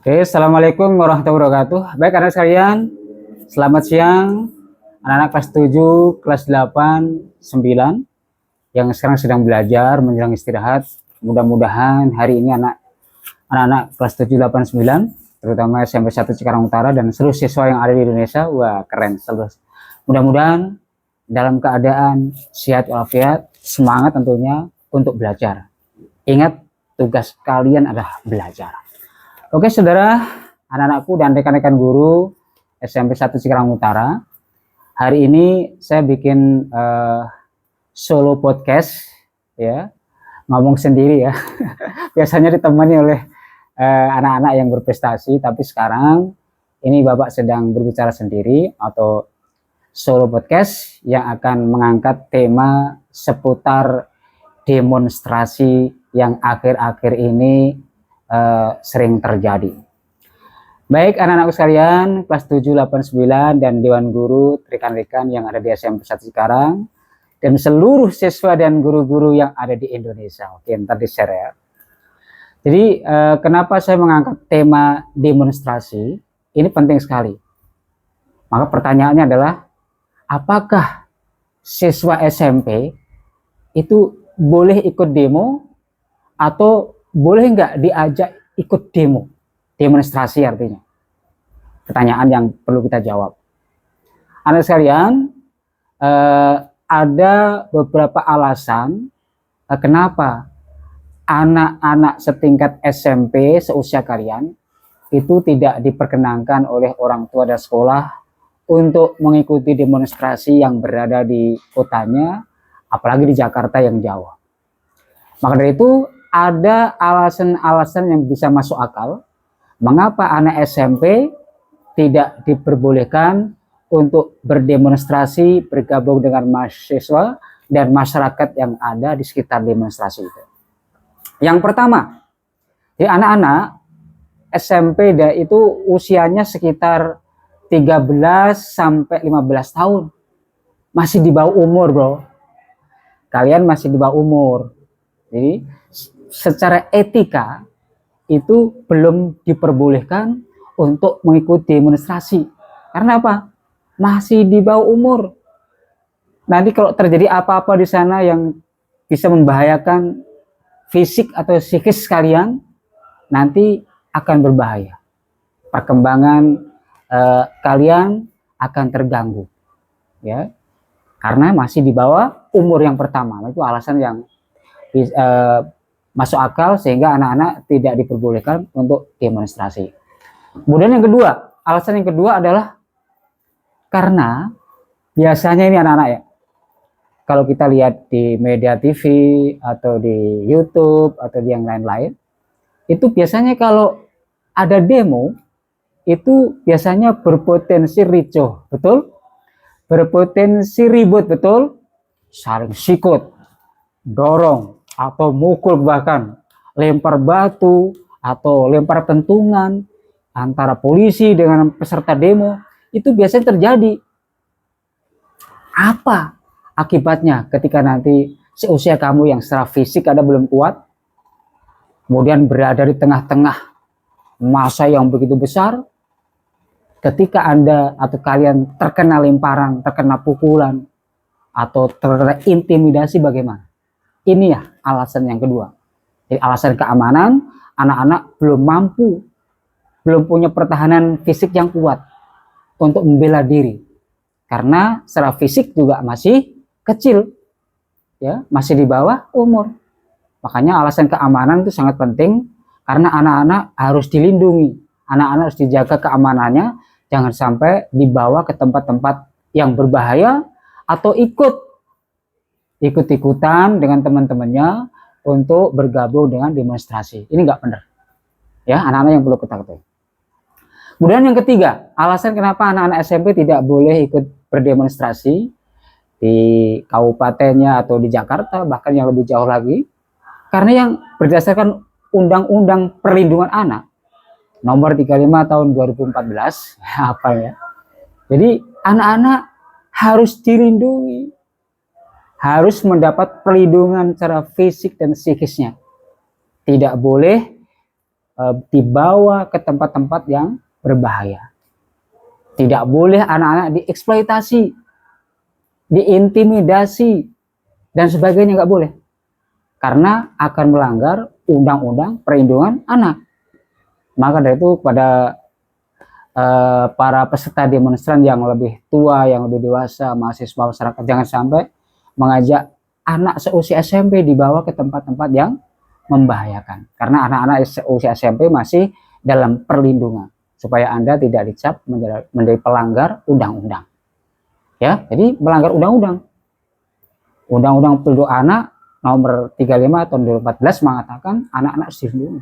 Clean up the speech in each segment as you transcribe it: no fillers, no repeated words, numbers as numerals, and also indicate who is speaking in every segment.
Speaker 1: Oke, Assalamualaikum warahmatullahi wabarakatuh. Baik anak sekalian, selamat siang. Anak-anak kelas 7, kelas 8, 9 yang sekarang sedang belajar menjelang istirahat. Mudah-mudahan hari ini anak-anak kelas 7, 8, 9, terutama SMP 1 Cikarang Utara dan seluruh siswa yang ada di Indonesia, wah keren. Mudah-mudahan dalam keadaan sehat walafiat, semangat tentunya untuk belajar. Ingat, tugas kalian adalah belajar. Oke saudara, anak-anakku dan rekan-rekan guru SMP 1 Cikarang Utara. Hari ini saya bikin solo podcast ya, ngomong sendiri ya. Biasanya ditemani oleh anak-anak yang berprestasi, tapi sekarang ini Bapak sedang berbicara sendiri atau solo podcast yang akan mengangkat tema seputar demonstrasi yang akhir-akhir ini sering terjadi. Baik anak-anakku sekalian, kelas 7, 8, 9 dan Dewan Guru, rekan-rekan yang ada di SMP 1 sekarang, dan seluruh siswa dan guru-guru yang ada di Indonesia. Oke, ntar di-share ya. Jadi kenapa saya mengangkat tema demonstrasi? Ini penting sekali. Maka pertanyaannya adalah, apakah siswa SMP itu boleh ikut demo atau boleh nggak diajak ikut demo? Demonstrasi artinya. Pertanyaan yang perlu kita jawab. Anak sekalian, ada beberapa alasan kenapa anak-anak setingkat SMP seusia kalian itu tidak diperkenankan oleh orang tua dan sekolah untuk mengikuti demonstrasi yang berada di kotanya, apalagi di Jakarta yang jauh. Maka dari itu, ada alasan-alasan yang bisa masuk akal mengapa anak SMP tidak diperbolehkan untuk berdemonstrasi, bergabung dengan mahasiswa dan masyarakat yang ada di sekitar demonstrasi itu. Yang pertama, di anak-anak SMP itu usianya sekitar 13 sampai 15 tahun. Masih di bawah umur, bro. Kalian masih di bawah umur. Jadi secara etika itu belum diperbolehkan untuk mengikuti demonstrasi. Karena apa? Masih di bawah umur. Nanti kalau terjadi apa-apa di sana yang bisa membahayakan fisik atau psikis kalian, nanti akan berbahaya. Perkembangan kalian akan terganggu. Ya. Karena masih di bawah umur yang pertama. Itu alasan yang masuk akal sehingga anak-anak tidak diperbolehkan untuk demonstrasi. Kemudian yang kedua, alasan yang kedua adalah karena biasanya ini anak-anak ya, kalau kita lihat di media TV atau di YouTube atau di yang lain-lain, itu biasanya kalau ada demo itu biasanya berpotensi ricuh, betul? Berpotensi ribut, betul? Saling sikut, dorong, atau mukul, bahkan lempar batu atau lempar pentungan antara polisi dengan peserta demo, itu biasanya terjadi. Apa akibatnya ketika nanti seusia kamu yang secara fisik ada belum kuat, kemudian berada di tengah-tengah massa yang begitu besar, ketika Anda atau kalian terkena lemparan, terkena pukulan, atau terkena intimidasi, bagaimana? Ini ya alasan yang kedua. Jadi alasan keamanan, anak-anak belum mampu, belum punya pertahanan fisik yang kuat untuk membela diri. Karena secara fisik juga masih kecil, ya, masih di bawah umur. Makanya alasan keamanan itu sangat penting karena anak-anak harus dilindungi, anak-anak harus dijaga keamanannya, jangan sampai dibawa ke tempat-tempat yang berbahaya atau ikut-ikutan dengan teman-temannya untuk bergabung dengan demonstrasi. Ini nggak benar. Ya, anak-anak yang perlu kita ketahui. Kemudian yang ketiga, alasan kenapa anak-anak SMP tidak boleh ikut berdemonstrasi di kabupatennya atau di Jakarta, bahkan yang lebih jauh lagi, karena yang berdasarkan Undang-Undang Perlindungan Anak nomor 35 tahun 2014, apa ya? Jadi anak-anak harus dilindungi, harus mendapat perlindungan secara fisik dan psikisnya. Tidak boleh dibawa ke tempat-tempat yang berbahaya. Tidak boleh anak-anak dieksploitasi, diintimidasi, dan sebagainya, nggak boleh. Karena akan melanggar Undang-Undang Perlindungan Anak. Maka dari itu kepada para peserta demonstran yang lebih tua, yang lebih dewasa, mahasiswa, masyarakat, jangan sampai mengajak anak seusia SMP dibawa ke tempat-tempat yang membahayakan. Karena anak-anak seusia SMP masih dalam perlindungan, supaya Anda tidak dicap menjadi pelanggar undang-undang. Ya, jadi melanggar undang-undang. Undang-Undang Perlindungan Anak nomor 35 tahun 2014 mengatakan anak-anak harus dilindungi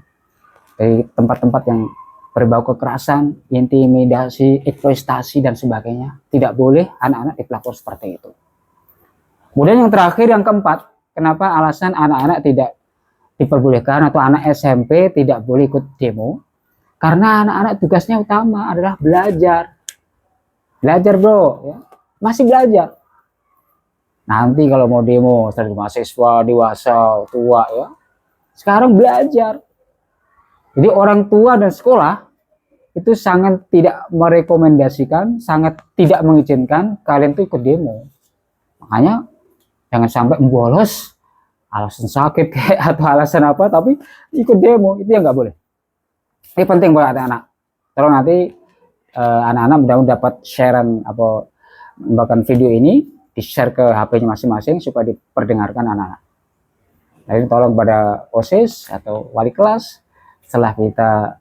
Speaker 1: dari tempat-tempat yang berbau kekerasan, intimidasi, eksploitasi, dan sebagainya. Tidak boleh anak-anak diperlakukan seperti itu. Kemudian yang terakhir, yang keempat, kenapa alasan anak-anak tidak diperbolehkan atau anak SMP tidak boleh ikut demo? Karena anak-anak tugasnya utama adalah belajar. Belajar, bro, ya. Masih belajar. Nanti kalau mau demo, setelah mahasiswa, dewasa, tua, ya. Sekarang belajar. Jadi orang tua dan sekolah itu sangat tidak merekomendasikan, sangat tidak mengizinkan kalian tuh ikut demo. Makanya jangan sampai bolos alasan sakit atau alasan apa, tapi ikut demo, itu yang nggak boleh. Ini penting buat anak-anak. Kalau nanti anak-anak mudah-mudahan dapat sharean apa bahkan video ini di-share ke HP-nya masing-masing supaya diperdengarkan anak-anak. Jadi tolong pada OSIS atau wali kelas, setelah kita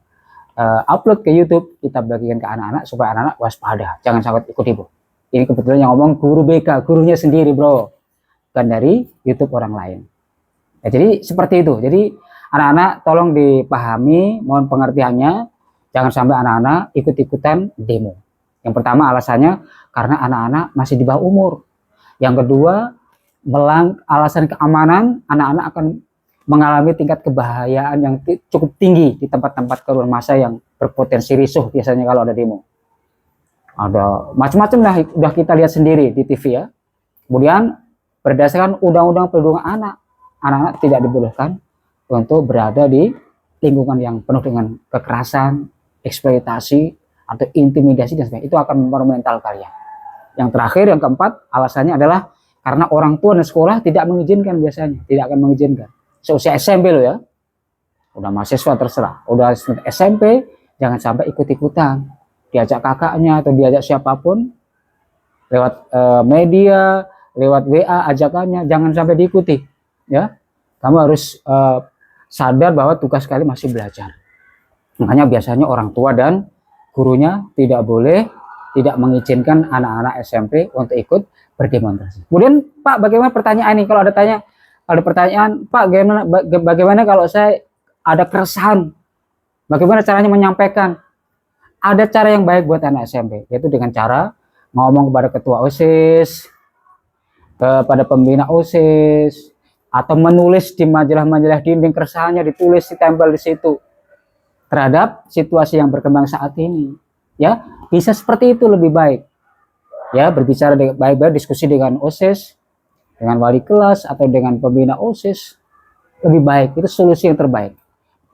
Speaker 1: upload ke YouTube, kita bagikan ke anak-anak supaya anak-anak waspada, jangan sampai ikut demo. Ini kebetulan yang ngomong guru BK, gurunya sendiri, bro, bukan dari YouTube orang lain. Ya, jadi seperti itu. Jadi anak-anak tolong dipahami, mohon pengertiannya, jangan sampai anak-anak ikut-ikutan demo. Yang pertama alasannya karena anak-anak masih di bawah umur. Yang kedua, alasan keamanan, anak-anak akan mengalami tingkat kebahayaan yang cukup tinggi di tempat-tempat kerumunan massa yang berpotensi risuh biasanya kalau ada demo. Ada macam-macam lah, udah kita lihat sendiri di TV ya. Kemudian berdasarkan Undang-Undang Perlindungan Anak, anak-anak tidak dibolehkan untuk berada di lingkungan yang penuh dengan kekerasan, eksploitasi, atau intimidasi dan sebagainya. Itu akan mempengaruhi mental kalian. Yang terakhir, yang keempat, alasannya adalah karena orang tua dan sekolah tidak mengizinkan biasanya, tidak akan mengizinkan. Seusia SMP loh ya, udah mahasiswa terserah, udah SMP jangan sampai ikut-ikutan, diajak kakaknya atau diajak siapapun lewat media, lewat WA ajakannya, jangan sampai diikuti ya. Kamu harus sadar bahwa tugas kalian masih belajar. Makanya biasanya orang tua dan gurunya tidak boleh, tidak mengizinkan anak-anak SMP untuk ikut berdemonstrasi. Kemudian Pak, bagaimana pertanyaan ini? Kalau ada pertanyaan, Pak, bagaimana kalau saya ada keresahan? Bagaimana caranya menyampaikan? Ada cara yang baik buat anak SMP, yaitu dengan cara ngomong kepada ketua OSIS, kepada pembina OSIS, atau menulis di majalah-majalah dinding keresahannya, ditulis, ditempel di situ terhadap situasi yang berkembang saat ini. Ya, bisa seperti itu lebih baik. Ya, berbicara baik-baik, diskusi dengan OSIS, dengan wali kelas atau dengan pembina OSIS, lebih baik. Itu solusi yang terbaik.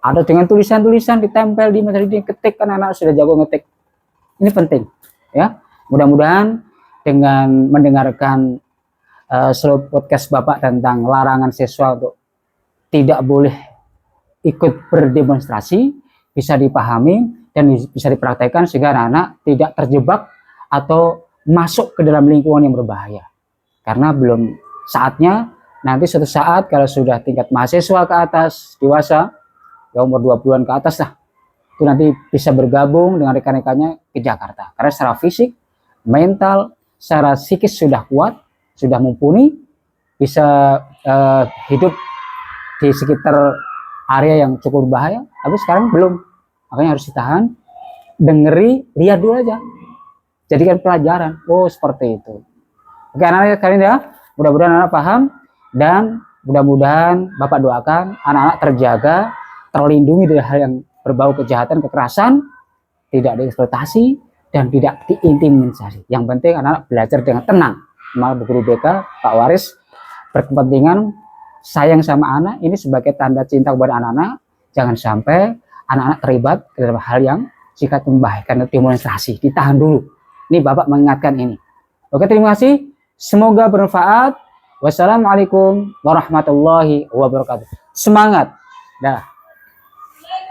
Speaker 1: Ada dengan tulisan-tulisan ditempel di majalah dinding, ketik, kan anak sudah jago ngetik. Ini penting ya. Mudah-mudahan dengan mendengarkan seluruh podcast Bapak tentang larangan siswa untuk tidak boleh ikut berdemonstrasi bisa dipahami dan bisa dipraktekkan sehingga anak-anak tidak terjebak atau masuk ke dalam lingkungan yang berbahaya. Karena belum saatnya, nanti suatu saat kalau sudah tingkat mahasiswa ke atas, dewasa, ya umur 20-an ke atas lah, itu nanti bisa bergabung dengan rekan-rekannya ke Jakarta. Karena secara fisik, mental, secara psikis sudah kuat, sudah mumpuni, bisa hidup di sekitar area yang cukup berbahaya, tapi sekarang belum. Makanya harus ditahan, dengeri, lihat dulu aja. Jadikan pelajaran. Oh, seperti itu. Oke, anak-anak kalian ya, mudah-mudahan anak paham, dan mudah-mudahan Bapak doakan anak-anak terjaga, terlindungi dari hal yang berbau kejahatan, kekerasan, tidak dieksploitasi, dan tidak diintimidasi. Yang penting anak-anak belajar dengan tenang. Malah guru BK, Pak Waris, berkepentingan sayang sama anak, ini sebagai tanda cinta kepada anak-anak. Jangan sampai anak-anak terlibat dalam hal yang sikat membahayakan demonstrasi. Ditahan dulu. Ini Bapak mengingatkan ini. Oke, terima kasih. Semoga bermanfaat. Wassalamualaikum warahmatullahi wabarakatuh. Semangat. Dah.